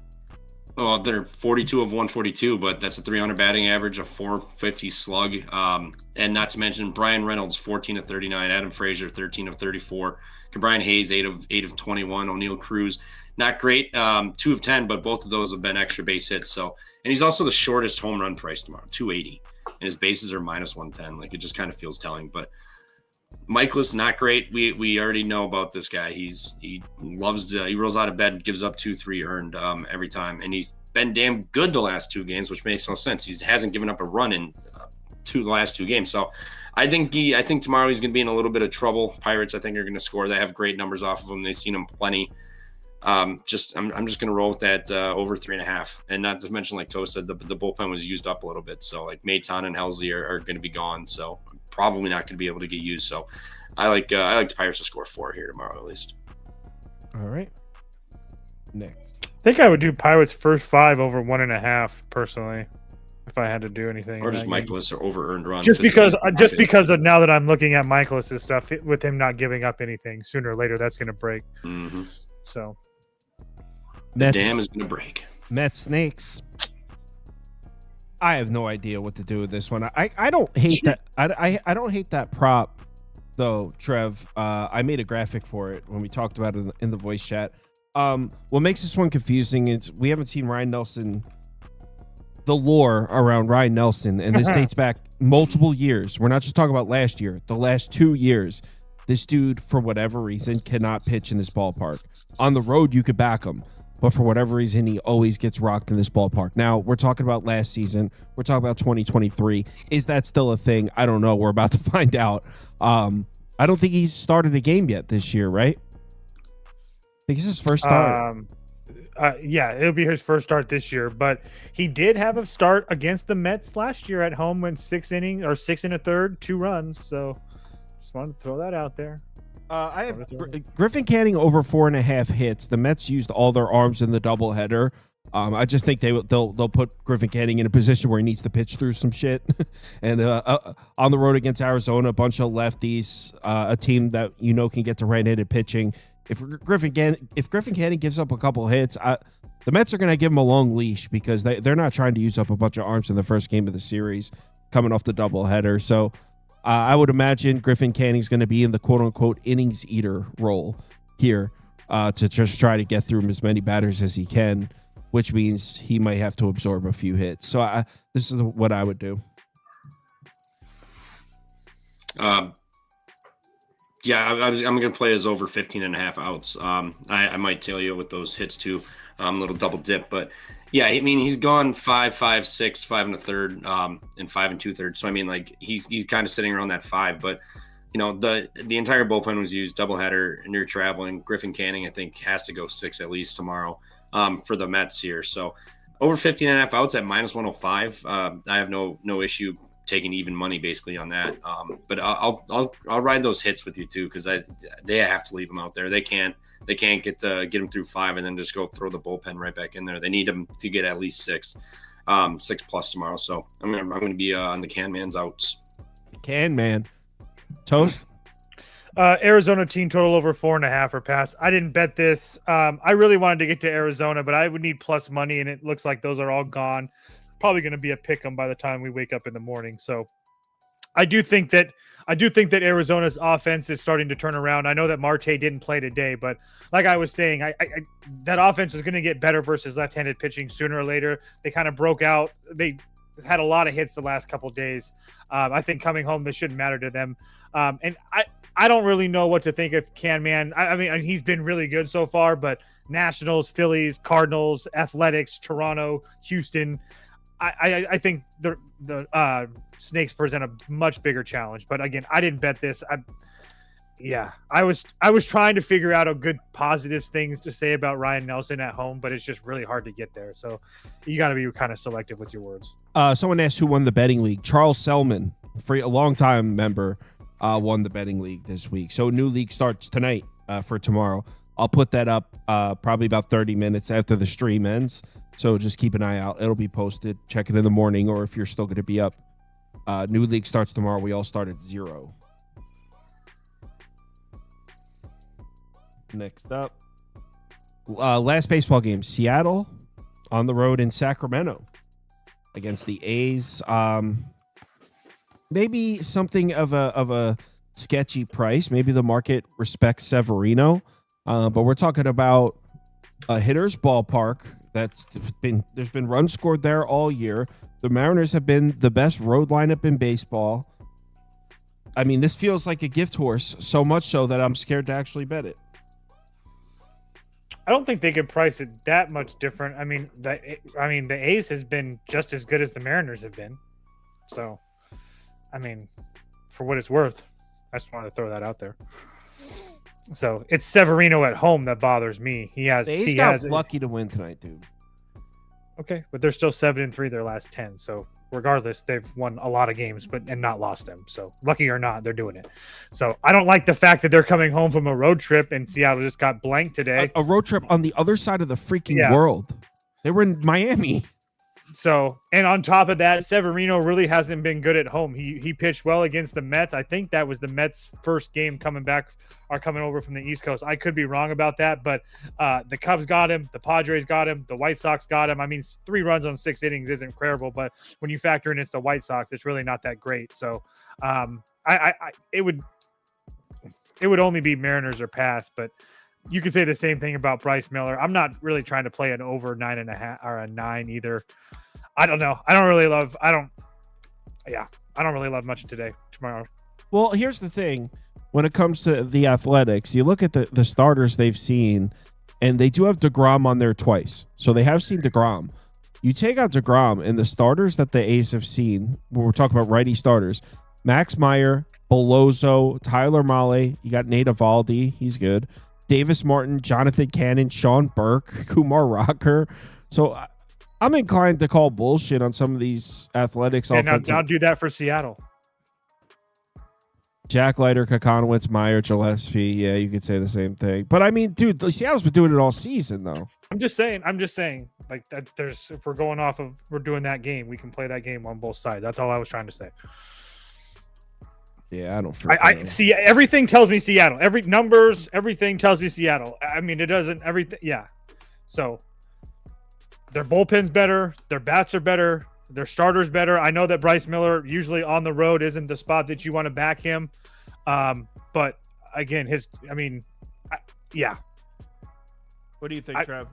Well, they're 42 of 142, but that's a 300 batting average, a 450 slug. And not to mention Brian Reynolds, 14 of 39, Adam Frazier, 13 of 34, Brian Hayes, 8 of 21, O'Neal Cruz, not great, 2 of 10, but both of those have been extra base hits. So, and he's also the shortest home run price tomorrow, 280, and his bases are -110. Like, it just kind of feels telling, but Michaelis not great. We already know about this guy. He loves to, he rolls out of bed, gives up 2-3 earned every time, and he's been damn good the last 2 games, which makes no sense. He hasn't given up a run in the last 2 games. So I think tomorrow he's going to be in a little bit of trouble. Pirates, I think, are going to score. They have great numbers off of him. They've seen him plenty. I'm just going to roll with that over 3.5, and not to mention, like Toe said, the bullpen was used up a little bit. So like Maton and Helsley are going to be gone. So probably not going to be able to get used. So I like the Pirates to score 4 here tomorrow at least. All right. Next, I think I would do Pirates first 5 over 1.5 personally, if I had to do anything. Or just Michaelis or over earned run. Just because of now that I'm looking at Michaelis' stuff with him not giving up anything, sooner or later that's going to break. Mm-hmm. So the dam is going to break. Mets Snakes. I have no idea what to do with this one. I don't hate that. I don't hate that prop though, Trev. I made a graphic for it when we talked about it in the voice chat. What makes this one confusing is we haven't seen Ryan Nelson, the lore around Ryan Nelson, and this dates back multiple years. We're not just talking about last year, the last 2 years. This dude, for whatever reason, cannot pitch in this ballpark. On the road, you could back him, but for whatever reason, he always gets rocked in this ballpark. Now, we're talking about last season. We're talking about 2023. Is that still a thing? I don't know. We're about to find out. I don't think he's started a game yet this year, right? I think it's his first start. Yeah, it'll be his first start this year, but he did have a start against the Mets last year at home, went 6 innings or 6 1/3, 2 runs. So just wanted to throw that out there. I have Griffin Canning over 4.5 hits. The Mets used all their arms in the doubleheader. I just think they'll put Griffin Canning in a position where he needs to pitch through some shit. And on the road against Arizona, a bunch of lefties, a team that can get to right-handed pitching. If Griffin Canning gives up a couple hits, the Mets are going to give him a long leash because they're not trying to use up a bunch of arms in the first game of the series coming off the doubleheader. So I would imagine Griffin Canning's going to be in the quote-unquote innings eater role here to just try to get through as many batters as he can, which means he might have to absorb a few hits. So this is what I would do. Yeah, I'm going to play as over 15.5 outs. I might tail you with those hits too, a little double dip. But yeah, I mean, he's gone 5, 5, 6, 5 1/3, and 5 2/3. So I mean, like he's kind of sitting around that 5. But the entire bullpen was used, doubleheader, and you're traveling. Griffin Canning, I think, has to go 6 at least tomorrow for the Mets here. So Over 15.5 outs at -105. I have no issue taking even money basically on that. But I'll ride those hits with you too, because they have to leave them out there. They can't get them through 5 and then just go throw the bullpen right back in there. They need them to get at least 6 plus tomorrow. So I'm gonna be on the Can Man's outs. Can Man. Toast. Arizona team total over 4.5 or pass. I didn't bet this. I really wanted to get to Arizona, but I would need plus money, and it looks like those are all gone. Probably going to be a pick 'em by the time we wake up in the morning. So I do think that Arizona's offense is starting to turn around. I know that Marte didn't play today, but like I was saying, that offense is going to get better versus left-handed pitching sooner or later. They kind of broke out. They had a lot of hits the last couple of days. I think coming home, this shouldn't matter to them. And I don't really know what to think of Can Man. I mean, he's been really good so far, but Nationals, Phillies, Cardinals, Athletics, Toronto, Houston. I think the Snakes present a much bigger challenge. But again, I didn't bet this. I was trying to figure out a good positive things to say about Ryan Nelson at home, but it's just really hard to get there. So you got to be kind of selective with your words. Someone asked who won the betting league. Charles Selman, a longtime member, won the betting league this week. So new league starts tonight for tomorrow. I'll put that up probably about 30 minutes after the stream ends. So just keep an eye out. It'll be posted. Check it in the morning, or if you're still going to be up. New league starts tomorrow. We all start at 0. Next up, last baseball game, Seattle on the road in Sacramento against the A's. Maybe something of a sketchy price. Maybe the market respects Severino, but we're talking about a hitter's ballpark. There's been runs scored there all year. The Mariners have been the best road lineup in baseball. I mean, this feels like a gift horse, so much so that I'm scared to actually bet it. I don't think they could price it that much different. I mean, the A's has been just as good as the Mariners have been. So, I mean, for what it's worth, I just wanted to throw that out there. So it's Severino at home that bothers me. The A's got lucky to win tonight, dude. Okay, but they're still 7-3 their last 10. So regardless, they've won a lot of games, and not lost them. So lucky or not, they're doing it. So I don't like the fact that they're coming home from a road trip and Seattle just got blanked today. A road trip on the other side of the freaking world. They were in Miami. So, and on top of that, Severino really hasn't been good at home. He pitched well against the Mets. I think that was the Mets' first game coming over from the East Coast. I could be wrong about that, but the Cubs got him, the Padres got him, the White Sox got him. I mean, 3 runs on 6 innings isn't incredible, but when you factor in it's the White Sox, it's really not that great. So, it would only be Mariners or pass, but you could say the same thing about Bryce Miller. I'm not really trying to play an over 9.5 or a 9 either. I don't know. I don't really love much tomorrow. Well, here's the thing. When it comes to the Athletics, you look at the starters they've seen, and they do have DeGrom on there twice. So they have seen DeGrom. You take out DeGrom, and the starters that the A's have seen, we're talking about righty starters, Max Meyer, Beloso, Tyler Mahle, you got Nate Eovaldi, he's good, Davis Martin, Jonathan Cannon, Sean Burke, Kumar Rocker. So I'm inclined to call bullshit on some of these Athletics. And now do that for Seattle. Jack Leiter, Kokonowitz, Meyer, Gillespie. Yeah, you could say the same thing. But I mean, dude, Seattle's been doing it all season, though. I'm just saying. Like that. If we're going off of we're doing that game, we can play that game on both sides. That's all I was trying to say. Yeah, I don't. I see. Everything tells me Seattle. Everything tells me Seattle. I mean, it doesn't. Everything. Yeah. So their bullpen's better. Their bats are better. Their starters better. I know that Bryce Miller usually on the road isn't the spot that you want to back him. But again, yeah. What do you think, Trev?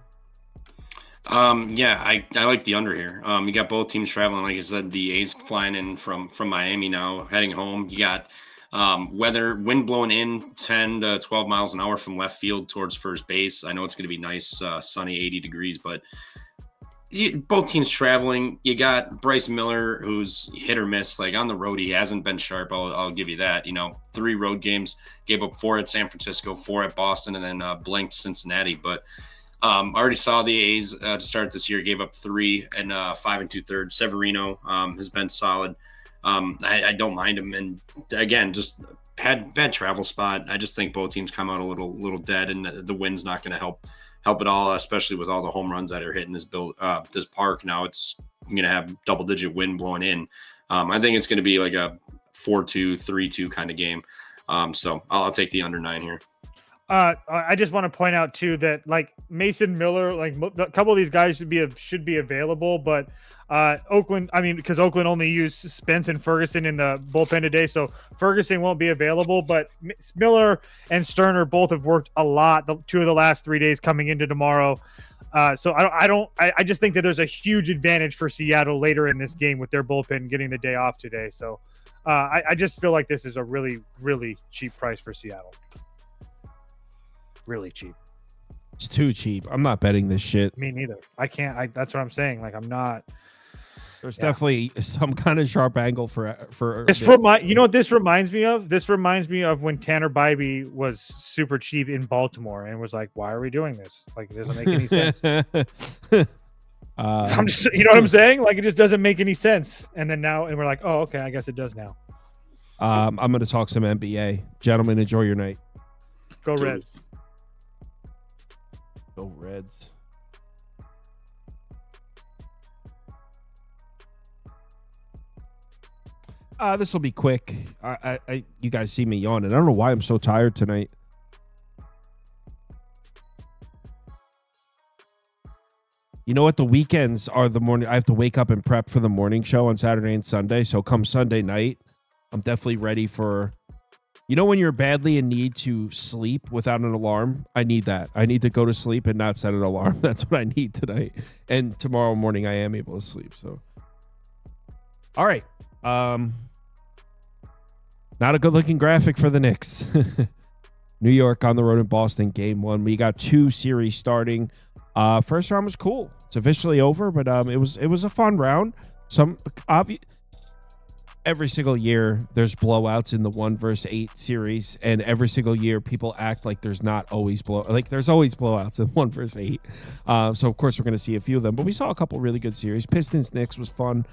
Yeah, I like the under here. You got both teams traveling. Like I said, the A's flying in from Miami now, heading home. You got wind blowing in 10 to 12 miles an hour from left field towards first base. I know it's going to be nice, sunny, 80 degrees, but both teams traveling. You got Bryce Miller, who's hit or miss. Like on the road, he hasn't been sharp. I'll give you that. 3 road games, gave up 4 at San Francisco, 4 at Boston, and then blanked Cincinnati. But I already saw the A's to start this year, gave up 3 and 5 2/3. Severino has been solid. I don't mind him. And again, just bad travel spot. I just think both teams come out a little dead, and the wind's not going to help at all, especially with all the home runs that are hitting this park. Now it's going to have double-digit wind blowing in. I think it's going to be like a 4-2, 3-2 kind of game. So I'll take the under 9 here. I just want to point out too that like Mason Miller, like a couple of these guys should be available, but Oakland, because Oakland only used Spence and Ferguson in the bullpen today, so Ferguson won't be available. But Miller and Sterner both have worked a lot 2 of the last 3 days coming into tomorrow. So I just think that there's a huge advantage for Seattle later in this game with their bullpen getting the day off today. So I just feel like this is a really, really cheap price for Seattle. Really cheap. It's too cheap. I'm not betting this shit. Me neither. I can't. That's what I'm saying. Like, I'm not. There's definitely some kind of sharp angle for this. You know what this reminds me of? This reminds me of when Tanner Bybee was super cheap in Baltimore and was like, "Why are we doing this? Like, it doesn't make any sense." I'm just, you know what I'm saying? Like, it just doesn't make any sense. And then now, and we're like, "Oh, okay, I guess it does now." I'm going to talk some NBA, gentlemen. Enjoy your night. Go Reds. Go Reds. This will be quick. You guys see me yawning. I don't know why I'm so tired tonight. You know what? The weekends are the morning. I have to wake up and prep for the morning show on Saturday and Sunday. So come Sunday night, I'm definitely ready for... You know when you're badly in need to sleep without an alarm? I need that. I need to go to sleep and not set an alarm. That's what I need tonight. And tomorrow morning I am able to sleep. So, all right. Not a good looking graphic for the Knicks. New York on the road in Boston, game 1. We got 2 series starting. First round was cool. It's officially over, but it was a fun round. Some obvious. Every single year there's blowouts in the 1-8 series, and every single year people act like there's not always there's always blowouts in 1-8. So of course we're going to see a few of them, but we saw a couple really good series. Pistons Knicks was fun.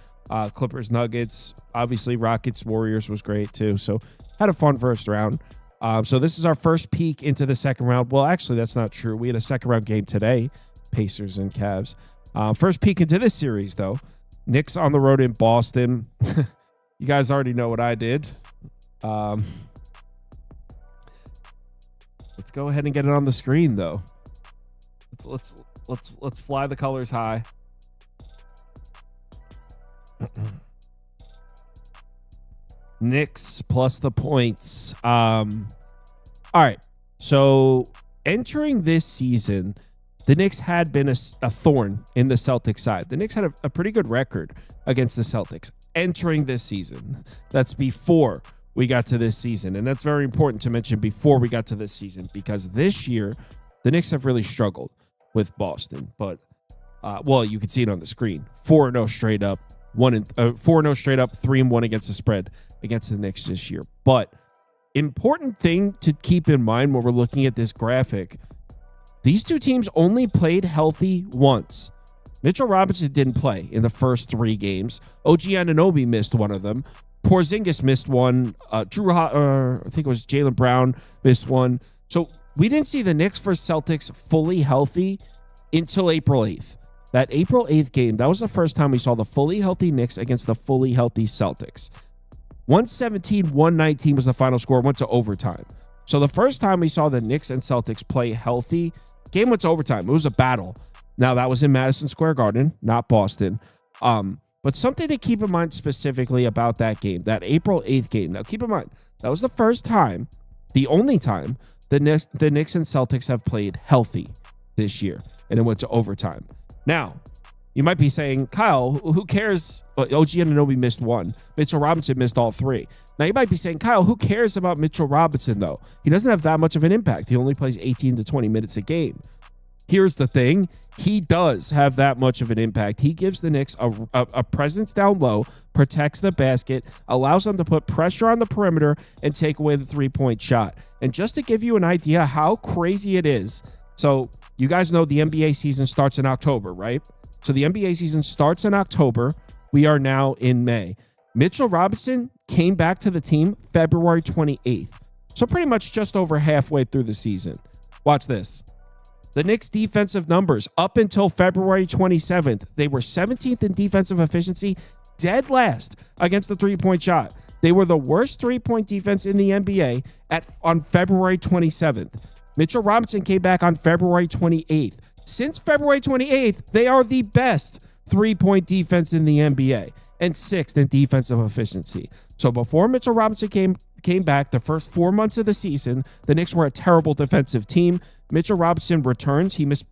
Clippers Nuggets, obviously Rockets Warriors was great too. So had a fun first round. So this is our first peek into the second round. Well, actually that's not true. We had a second round game today, Pacers and Cavs. First peek into this series though. Knicks on the road in Boston. You guys already know what I did. Let's go ahead and get it on the screen, though. Let's fly the colors high. Knicks plus the points. All right. So entering this season, the Knicks had been a thorn in the Celtics side. The Knicks had a pretty good record against the Celtics. Entering this season. That's before we got to this season. And that's very important to mention before we got to this season, because this year the Knicks have really struggled with Boston. But, well, you can see it on the screen. 4-0 straight up. 4-0 straight up, 3-1 against the spread against the Knicks this year. But important thing to keep in mind when we're looking at this graphic, these two teams only played healthy once. Mitchell Robinson didn't play in the first 3 games. OG Anunoby missed one of them. Porzingis missed one. I think it was Jaylen Brown missed one. So we didn't see the Knicks versus Celtics fully healthy until April 8th. That April 8th game, that was the first time we saw the fully healthy Knicks against the fully healthy Celtics. 117-119 was the final score, went to overtime. So the first time we saw the Knicks and Celtics play healthy, game went to overtime. It was a battle. Now, that was in Madison Square Garden, not Boston. But something to keep in mind specifically about that game, that April 8th game. Now, keep in mind, that was the first time, the only time, the Knicks and Celtics have played healthy this year, and it went to overtime. Now, you might be saying, Kyle, who cares? OG Anunoby missed one. Mitchell Robinson missed all 3. Now, you might be saying, Kyle, who cares about Mitchell Robinson, though? He doesn't have that much of an impact. He only plays 18 to 20 minutes a game. Here's the thing. He does have that much of an impact. He gives the Knicks a presence down low, protects the basket, allows them to put pressure on the perimeter and take away the 3-point shot. And just to give you an idea how crazy it is, So you guys know the NBA season starts in October, right? So the NBA season starts in October. We are now in May. Mitchell Robinson came back to the team February 28th. So pretty much just over halfway through the season. Watch this. The Knicks defensive numbers up until February 27th, they were 17th in defensive efficiency, dead last against the three-point shot. They were the worst three-point defense in the NBA on February 27th. Mitchell Robinson came back on February 28th. Since February 28th, they are the best three-point defense in the NBA and 6th in defensive efficiency. So before Mitchell Robinson came back, the first 4 months of the season, the Knicks were a terrible defensive team. Mitchell Robinson returns. He missed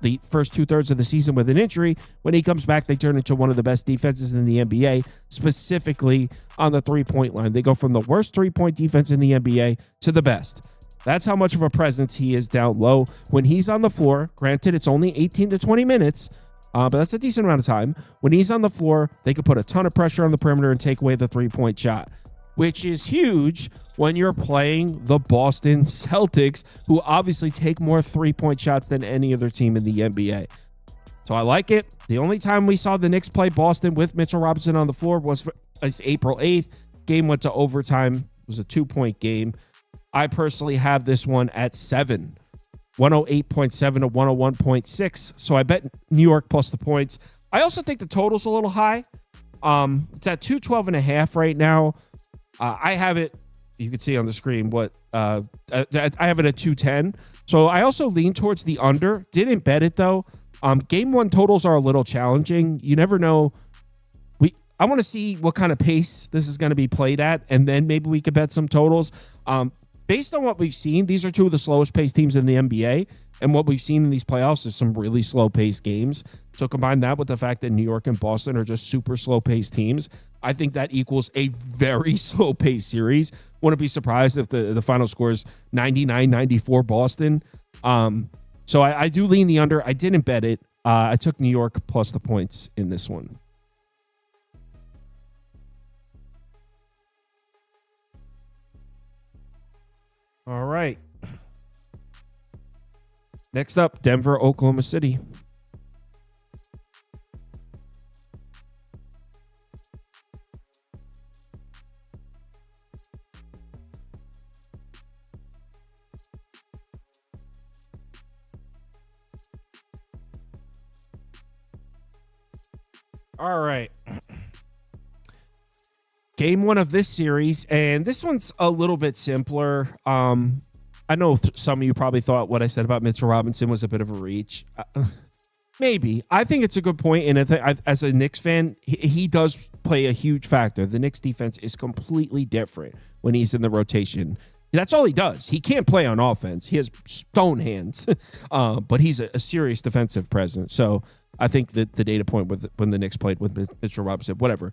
the first 2/3 of the season with an injury. When he comes back, they turn into one of the best defenses in the NBA, specifically on the three-point line. They go from the worst three-point defense in the NBA to the best. That's how much of a presence he is down low. When he's on the floor, granted, it's only 18 to 20 minutes, but that's a decent amount of time. When he's on the floor, they could put a ton of pressure on the perimeter and take away the three-point shot, which is huge when you're playing the Boston Celtics, who obviously take more three-point shots than any other team in the NBA. So I like it. The only time we saw the Knicks play Boston with Mitchell Robinson on the floor was April 8th. Game went to overtime. It was a 2-point game. I personally have this one at 7, 108.7 to 101.6. So I bet New York plus the points. I also think the total's a little high. It's at 212.5 right now. I have it, you can see on the screen what I have it at 210. So I also lean towards the under. Didn't bet it though. Game one totals are a little challenging. You never know. I want to see what kind of pace this is going to be played at, and then maybe we could bet some totals. Based on what we've seen, these are two of the slowest paced teams in the NBA, and what we've seen in these playoffs is some really slow paced games. So combine that with the fact that New York and Boston are just super slow paced teams, I think that equals a very slow paced series. Wouldn't be surprised if the final score is 99-94 Boston. So I do lean the under. I didn't bet it. I took New York plus the points in this one. All right. Next up, Denver, Oklahoma City. All right. Game one of this series, and this one's a little bit simpler. I know some of you probably thought what I said about Mitchell Robinson was a bit of a reach. Maybe. I think it's a good point, and as a Knicks fan, he does play a huge factor. The Knicks defense is completely different when he's in the rotation. That's all he does. He can't play on offense. He has stone hands, but he's a serious defensive presence. So I think that the data point when the Knicks played with Mitchell Robinson, whatever.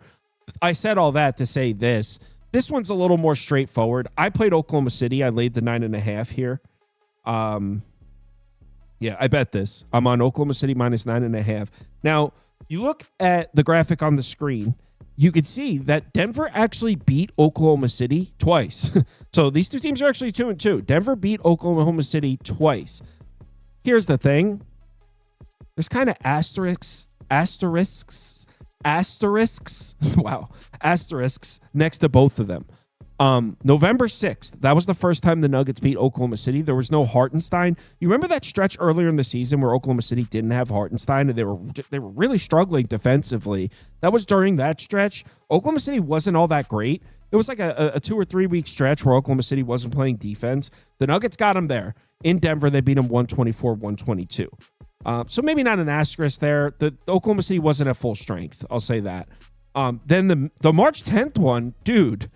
I said all that to say this. This one's a little more straightforward. I played Oklahoma City. I laid the 9.5 here. Yeah, I bet this. I'm on Oklahoma City minus 9.5. Now, you look at the graphic on the screen, you could see that Denver actually beat Oklahoma City twice. So these two teams are actually 2-2. Denver beat Oklahoma City twice. Here's the thing. There's kind of asterisks. Wow. Asterisks next to both of them. November 6th, that was the first time the Nuggets beat Oklahoma City. There was no Hartenstein. You remember that stretch earlier in the season where Oklahoma City didn't have Hartenstein and they were really struggling defensively? That was during that stretch. Oklahoma City wasn't all that great. It was like a 2 or 3 week stretch where Oklahoma City wasn't playing defense. The Nuggets got them there. In Denver, they beat them 124-122. So maybe not an asterisk there. The Oklahoma City wasn't at full strength. I'll say that. Then the March 10th one, dude,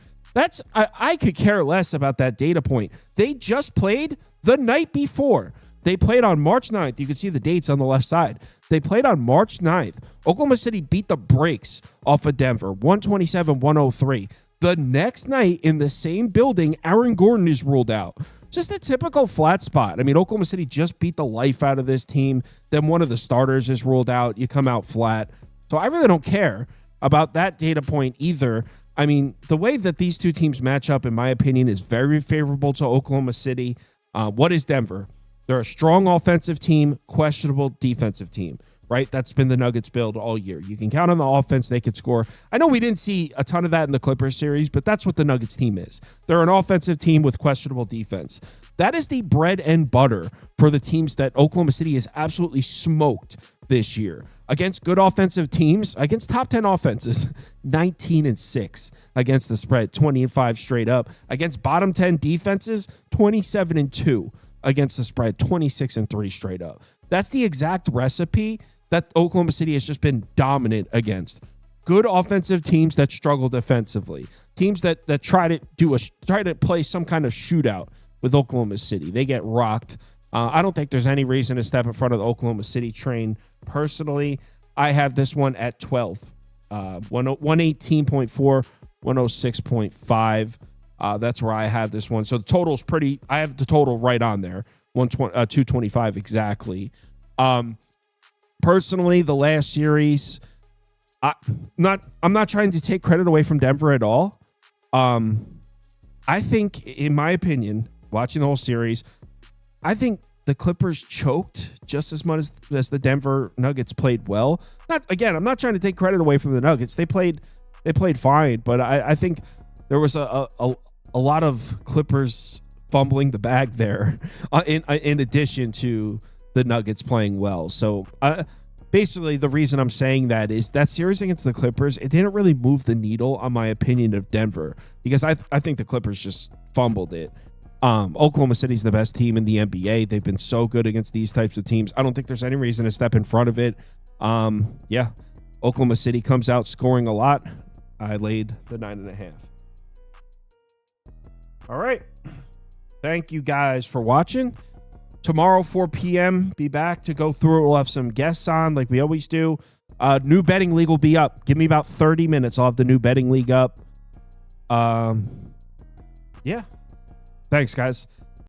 I could care less about that data point. They just played the night before. They played on March 9th. You can see the dates on the left side. They played on March 9th. Oklahoma City beat the brakes off of Denver, 127-103. The next night in the same building, Aaron Gordon is ruled out. Just a typical flat spot. I mean, Oklahoma City just beat the life out of this team. Then one of the starters is ruled out. You come out flat. So I really don't care about that data point either. I mean, the way that these two teams match up, in my opinion, is very favorable to Oklahoma City. What is Denver? They're a strong offensive team, questionable defensive team, right? That's been the Nuggets build all year. You can count on the offense. They could score. I know we didn't see a ton of that in the Clippers series, but that's what the Nuggets team is. They're an offensive team with questionable defense. That is the bread and butter for the teams that Oklahoma City has absolutely smoked this year. Against good offensive teams, against top 10 offenses, 19-6 against the spread, 20-5 straight up. Against bottom 10 defenses, 27-2 against the spread, 26-3 straight up. That's the exact recipe that Oklahoma City has just been dominant against. Good offensive teams that struggle defensively. Teams that try to play some kind of shootout with Oklahoma City. They get rocked. I don't think there's any reason to step in front of the Oklahoma City train. Personally, I have this one at 12. 118.4, 106.5. That's where I have this one. So the total's pretty. I have the total right on there. 225 exactly. Personally, the last series, I'm not trying to take credit away from Denver at all. I think, in my opinion, watching the whole series, I think the Clippers choked just as much as the Denver Nuggets played well. I'm not trying to take credit away from the Nuggets. They played fine, but I think there was a lot of Clippers fumbling the bag there, in addition to the Nuggets playing well. So basically, the reason I'm saying that is that series against the Clippers, it didn't really move the needle on my opinion of Denver, because I think the Clippers just fumbled it. Oklahoma City's the best team in the NBA. They've been so good against these types of teams. I don't think there's any reason to step in front of it. Oklahoma City comes out scoring a lot. I laid the 9.5. All right. Thank you guys for watching. Tomorrow, 4 p.m., be back to go through it. We'll have some guests on like we always do. New betting league will be up. Give me about 30 minutes. I'll have the new betting league up. Yeah. Thanks, guys.